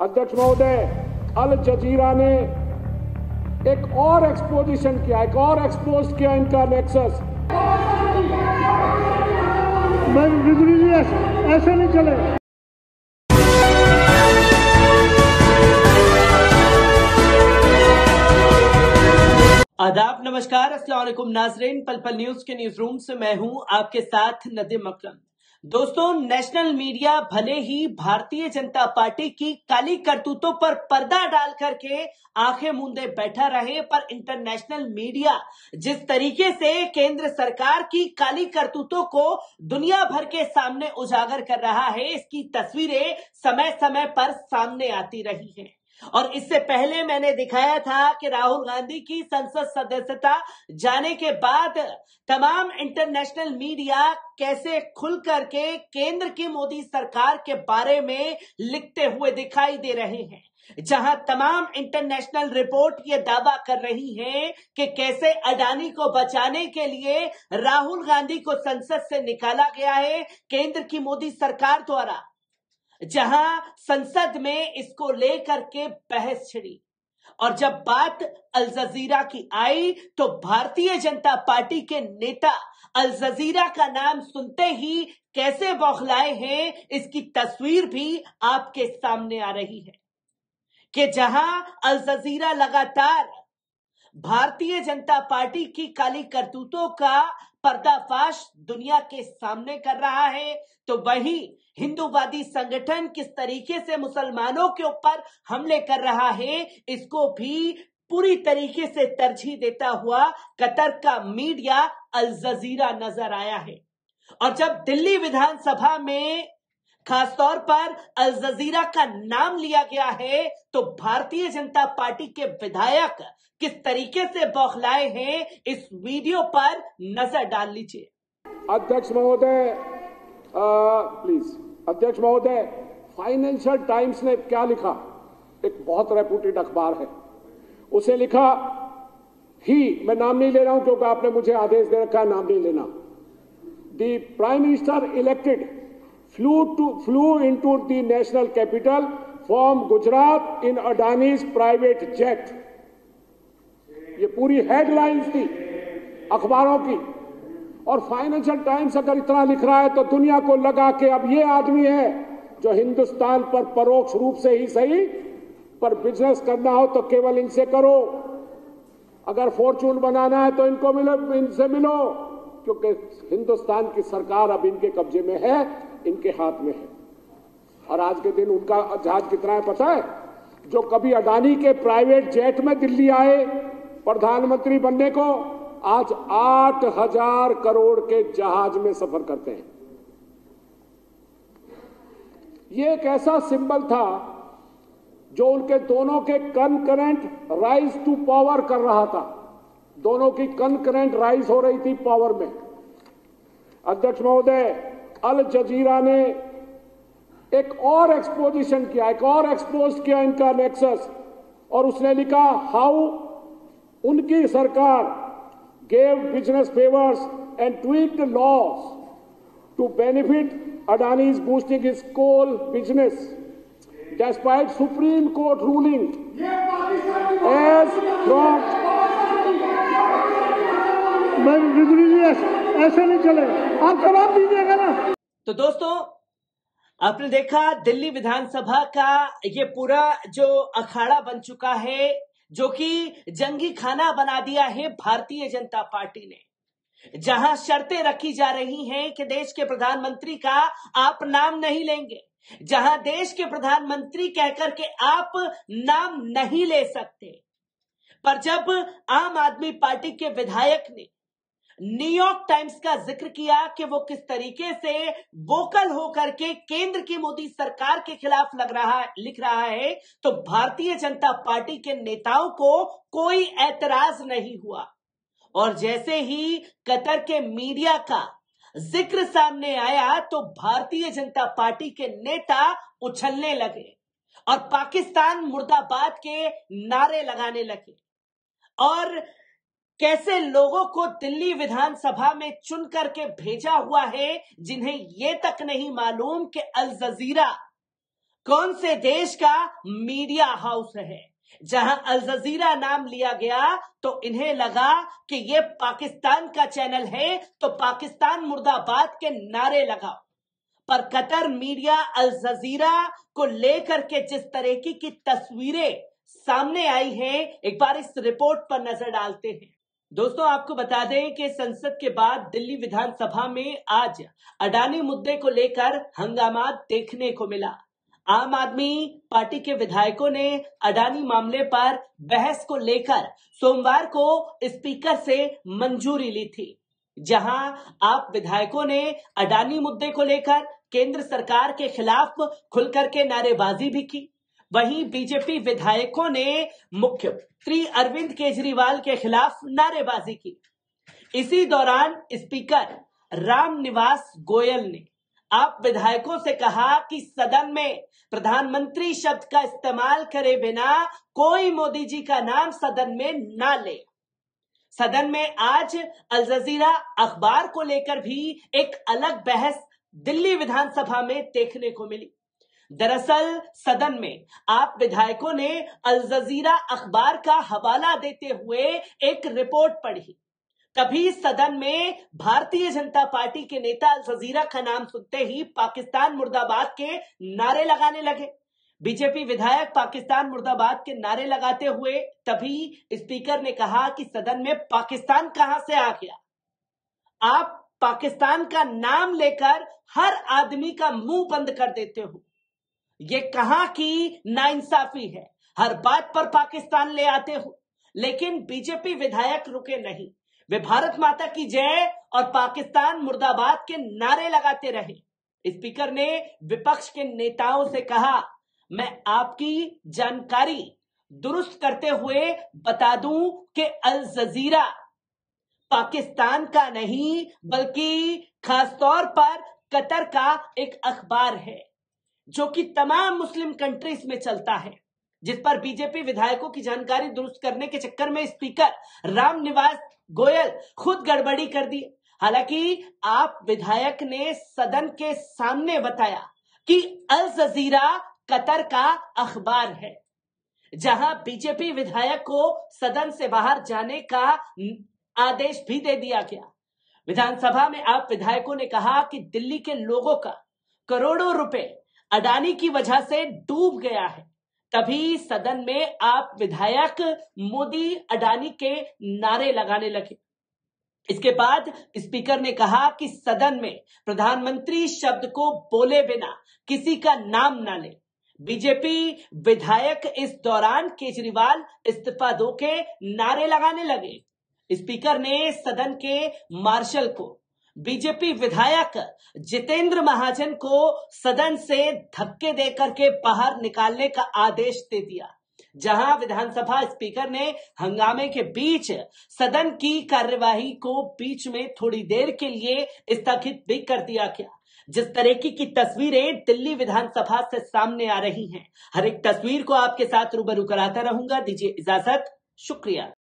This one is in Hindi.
अध्यक्ष महोदय, अल जजीरा ने एक और एक्सपोजिशन किया, एक और एक्सपोज किया इनका नेक्सस। ऐसे नहीं चले। आदाब, नमस्कार, अस्सलाम वालेकुम नाजरीन। पल पल न्यूज के न्यूज रूम से मैं हूं आपके साथ नदीम अकरम। दोस्तों, नेशनल मीडिया भले ही भारतीय जनता पार्टी की काली करतूतों पर पर्दा डाल करके आंखें मूंदे बैठा रहे, पर इंटरनेशनल मीडिया जिस तरीके से केंद्र सरकार की काली करतूतों को दुनिया भर के सामने उजागर कर रहा है, इसकी तस्वीरें समय समय पर सामने आती रही हैं। और इससे पहले मैंने दिखाया था कि राहुल गांधी की संसद सदस्यता जाने के बाद तमाम इंटरनेशनल मीडिया कैसे खुल करके केंद्र की मोदी सरकार के बारे में लिखते हुए दिखाई दे रहे हैं, जहां तमाम इंटरनेशनल रिपोर्ट ये दावा कर रही हैं कि कैसे अडानी को बचाने के लिए राहुल गांधी को संसद से निकाला गया है केंद्र की मोदी सरकार द्वारा, जहां संसद में इसको लेकर के बहस छिड़ी। और जब बात अल जजीरा की आई तो भारतीय जनता पार्टी के नेता अल जजीरा का नाम सुनते ही कैसे बौखलाए हैं, इसकी तस्वीर भी आपके सामने आ रही है कि जहां अल जजीरा लगातार भारतीय जनता पार्टी की काली करतूतों का पर्दाफाश दुनिया के सामने कर रहा है, तो वही हिंदूवादी संगठन किस तरीके से मुसलमानों के ऊपर हमले कर रहा है, इसको भी पूरी तरीके से तरजीह देता हुआ कतर का मीडिया अल जजीरा नजर आया है। और जब दिल्ली विधानसभा में खासतौर पर अल जजीरा का नाम लिया गया है, तो भारतीय जनता पार्टी के विधायक किस तरीके से बौखलाए हैं, इस वीडियो पर नजर डाल लीजिए। अध्यक्ष महोदय, प्लीज। अध्यक्ष महोदय, फाइनेंशियल टाइम्स ने क्या लिखा? एक बहुत रेपुटेड अखबार है, उसे लिखा मैं नाम नहीं ले रहा हूं क्योंकि आपने मुझे आदेश दे रखा है नाम नहीं लेना। The prime minister elected flew into the national capital from Gujarat in Adani's private jet। ये पूरी हेडलाइंस थी अखबारों की। और फाइनेंशियल टाइम्स अगर इतना लिख रहा है तो दुनिया को लगा कि अब ये आदमी है जो हिंदुस्तान पर परोक्ष रूप से ही सही, पर बिजनेस करना हो तो केवल इनसे करो, अगर फॉर्चून बनाना है तो इनको मिलो, इनसे मिलो, क्योंकि हिंदुस्तान की सरकार अब इनके कब्जे में है, इनके हाथ में है। और आज के दिन उनका जहाज कितना है पता है? जो कभी अडानी के प्राइवेट जेट में दिल्ली आए प्रधानमंत्री बनने को, आज 8,000 करोड़ के जहाज में सफर करते हैं। ये एक ऐसा सिंबल था जो उनके दोनों के कनकरेंट राइज टू पावर कर रहा था। दोनों की कनकरेंट राइज हो रही थी पावर में। अध्यक्ष महोदय, अल जजीरा ने एक और एक्सपोजिशन किया, एक और एक्सपोज किया इनका नेक्सस। और उसने लिखा हाउ उनकी सरकार gave business favours and tweaked laws to benefit Adani's boosting his coal business despite supreme court ruling as from. ऐसे नहीं चले, आप जवाब दीजिएगा ना। तो दोस्तों, आपने देखा दिल्ली विधानसभा का ये पूरा जो अखाड़ा बन चुका है, जो कि जंगी खाना बना दिया है भारतीय जनता पार्टी ने, जहां शर्तें रखी जा रही हैं कि देश के प्रधानमंत्री का आप नाम नहीं लेंगे, जहां देश के प्रधानमंत्री कहकर के आप नाम नहीं ले सकते। पर जब आम आदमी पार्टी के विधायक ने न्यूयॉर्क टाइम्स का जिक्र किया कि वो किस तरीके से वोकल होकर के केंद्र की मोदी सरकार के खिलाफ लिख रहा है, तो भारतीय जनता पार्टी के नेताओं को कोई ऐतराज नहीं हुआ। और जैसे ही कतर के मीडिया का जिक्र सामने आया तो भारतीय जनता पार्टी के नेता उछलने लगे और पाकिस्तान मुर्दाबाद के नारे लगाने लगे। और कैसे लोगों को दिल्ली विधानसभा में चुन करके भेजा हुआ है, जिन्हें यह तक नहीं मालूम कि अल जजीरा कौन से देश का मीडिया हाउस है? जहां अल जजीरा नाम लिया गया तो इन्हें लगा कि ये पाकिस्तान का चैनल है, तो पाकिस्तान मुर्दाबाद के नारे लगाओ। पर कतर मीडिया अल जजीरा को लेकर के जिस तरीके की तस्वीरें सामने आई हैं, एक बार इस रिपोर्ट पर नजर डालते हैं। दोस्तों, आपको बता दें कि संसद के बाद दिल्ली विधानसभा में आज अडानी मुद्दे को लेकर हंगामा देखने को मिला। आम आदमी पार्टी के विधायकों ने अडानी मामले पर बहस को लेकर सोमवार को स्पीकर से मंजूरी ली थी, जहां आप विधायकों ने अडानी मुद्दे को लेकर केंद्र सरकार के खिलाफ खुलकर के नारेबाजी भी की। वहीं बीजेपी विधायकों ने मुख्यमंत्री अरविंद केजरीवाल के खिलाफ नारेबाजी की। इसी दौरान स्पीकर रामनिवास गोयल ने आप विधायकों से कहा कि सदन में प्रधानमंत्री शब्द का इस्तेमाल करे बिना कोई मोदी जी का नाम सदन में ना ले। सदन में आज अल जजीरा अखबार को लेकर भी एक अलग बहस दिल्ली विधानसभा में देखने को मिली। दरअसल सदन में आप विधायकों ने अल जजीरा अखबार का हवाला देते हुए एक रिपोर्ट पढ़ी। तभी सदन में भारतीय जनता पार्टी के नेता अल जजीरा का नाम सुनते ही पाकिस्तान मुर्दाबाद के नारे लगाने लगे। बीजेपी विधायक पाकिस्तान मुर्दाबाद के नारे लगाते हुए तभी स्पीकर ने कहा कि सदन में पाकिस्तान कहां से आ गया? आप पाकिस्तान का नाम लेकर हर आदमी का मुंह बंद कर देते हो। ये कहां की नाइंसाफी है? हर बात पर पाकिस्तान ले आते हो। लेकिन बीजेपी विधायक रुके नहीं। वे भारत माता की जय और पाकिस्तान मुर्दाबाद के नारे लगाते रहे। स्पीकर ने विपक्ष के नेताओं से कहा, मैं आपकी जानकारी दुरुस्त करते हुए बता दूं कि अल जजीरा पाकिस्तान का नहीं बल्कि खासतौर पर कतर का एक अखबार है जो कि तमाम मुस्लिम कंट्रीज में चलता है, जिस पर बीजेपी विधायकों की जानकारी दुरुस्त करने के चक्कर में स्पीकर रामनिवास गोयल खुद गड़बड़ी कर दी। हालांकि आप विधायक ने सदन के सामने बताया कि अल जजीरा कतर का अखबार है, जहां बीजेपी विधायक को सदन से बाहर जाने का आदेश भी दे दिया गया। विधानसभा में आप विधायकों ने कहा कि दिल्ली के लोगों का करोड़ों रुपए अडानी की वजह से डूब गया है। तभी सदन में आप विधायक मोदी अडानी के नारे लगाने लगे। इसके बाद स्पीकर ने कहा कि सदन में प्रधानमंत्री शब्द को बोले बिना किसी का नाम ना ले। बीजेपी विधायक इस दौरान केजरीवाल इस्तीफा दो के नारे लगाने लगे। स्पीकर ने सदन के मार्शल को बीजेपी विधायक जितेंद्र महाजन को सदन से धक्के देकर के बाहर निकालने का आदेश दे दिया, जहां विधानसभा स्पीकर ने हंगामे के बीच सदन की कार्यवाही को बीच में थोड़ी देर के लिए स्थगित भी कर दिया गया। जिस तरीके की तस्वीरें दिल्ली विधानसभा से सामने आ रही हैं, हर एक तस्वीर को आपके साथ रूबरू कराता रहूंगा। दीजिए इजाजत, शुक्रिया।